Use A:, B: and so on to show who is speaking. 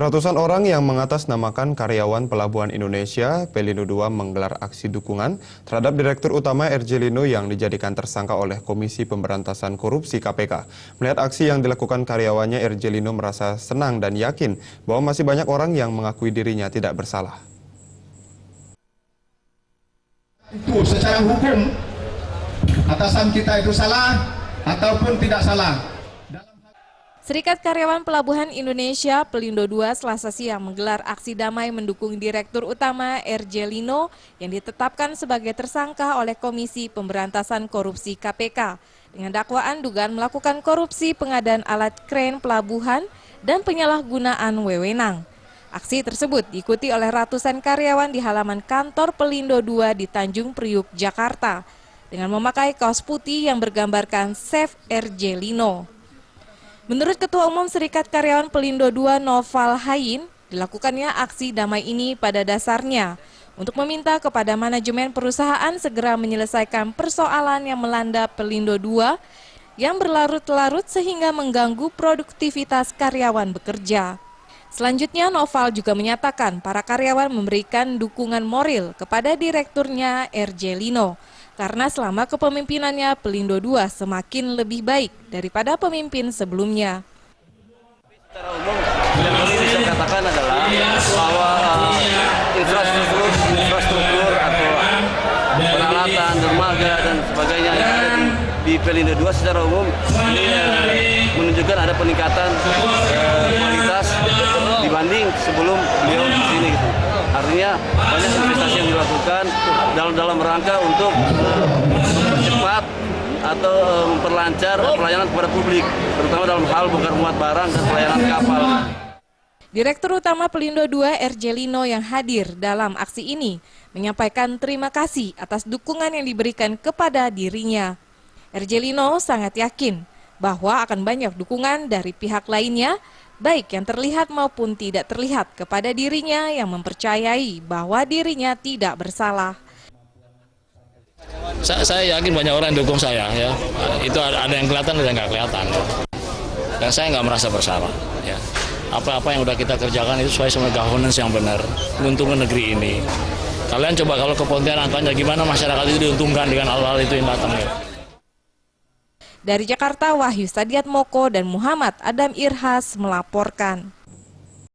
A: Ratusan orang yang mengatasnamakan karyawan Pelabuhan Indonesia, Pelindo II menggelar aksi dukungan terhadap Direktur Utama RJ Lino yang dijadikan tersangka oleh Komisi Pemberantasan Korupsi KPK. Melihat aksi yang dilakukan karyawannya, RJ Lino merasa senang dan yakin bahwa masih banyak orang yang mengakui dirinya tidak bersalah.
B: Itu secara hukum, atasan kita itu salah ataupun tidak salah.
C: Serikat Karyawan Pelabuhan Indonesia Pelindo II Selasa siang menggelar aksi damai mendukung Direktur Utama RJ Lino yang ditetapkan sebagai tersangka oleh Komisi Pemberantasan Korupsi KPK dengan dakwaan dugaan melakukan korupsi pengadaan alat kren pelabuhan dan penyalahgunaan wewenang. Aksi tersebut diikuti oleh ratusan karyawan di halaman kantor Pelindo II di Tanjung Priuk, Jakarta dengan memakai kaos putih yang bergambarkan Save RJ Lino. Menurut Ketua Umum Serikat Karyawan Pelindo II Noval Hayin, dilakukannya aksi damai ini pada dasarnya untuk meminta kepada manajemen perusahaan segera menyelesaikan persoalan yang melanda Pelindo II yang berlarut-larut sehingga mengganggu produktivitas karyawan bekerja. Selanjutnya, Noval juga menyatakan para karyawan memberikan dukungan moral kepada direkturnya RJ Lino karena selama kepemimpinannya Pelindo II semakin lebih baik daripada pemimpin sebelumnya.
D: Secara umum yang kami bisa katakan adalah bahwa infrastruktur atau peralatan, dermaga dan sebagainya yang ada di Pelindo II secara umum ini menunjukkan ada peningkatan kualitas dibanding sebelum beliau di sini. Gitu. Artinya banyak investasi yang dilakukan dalam rangka untuk mempercepat atau memperlancar pelayanan kepada publik, terutama dalam hal bongkar muat barang dan pelayanan kapal.
C: Direktur Utama Pelindo II RJ Lino yang hadir dalam aksi ini menyampaikan terima kasih atas dukungan yang diberikan kepada dirinya. RJ Lino sangat yakin bahwa akan banyak dukungan dari pihak lainnya, baik yang terlihat maupun tidak terlihat kepada dirinya yang mempercayai bahwa dirinya tidak bersalah.
E: Saya yakin banyak orang yang dukung saya, ya. Itu ada yang kelihatan, ada yang nggak kelihatan. Dan saya nggak merasa bersalah. Ya. Apa-apa yang udah kita kerjakan itu sesuai sama governance yang benar, menguntungkan negeri ini. Kalian coba kalau ke Pontianak tanya gimana masyarakat itu diuntungkan dengan hal-hal itu yang datang. Ya.
C: Dari Jakarta, Wahyu Sadiat Moko dan Muhammad Adam Irhas melaporkan.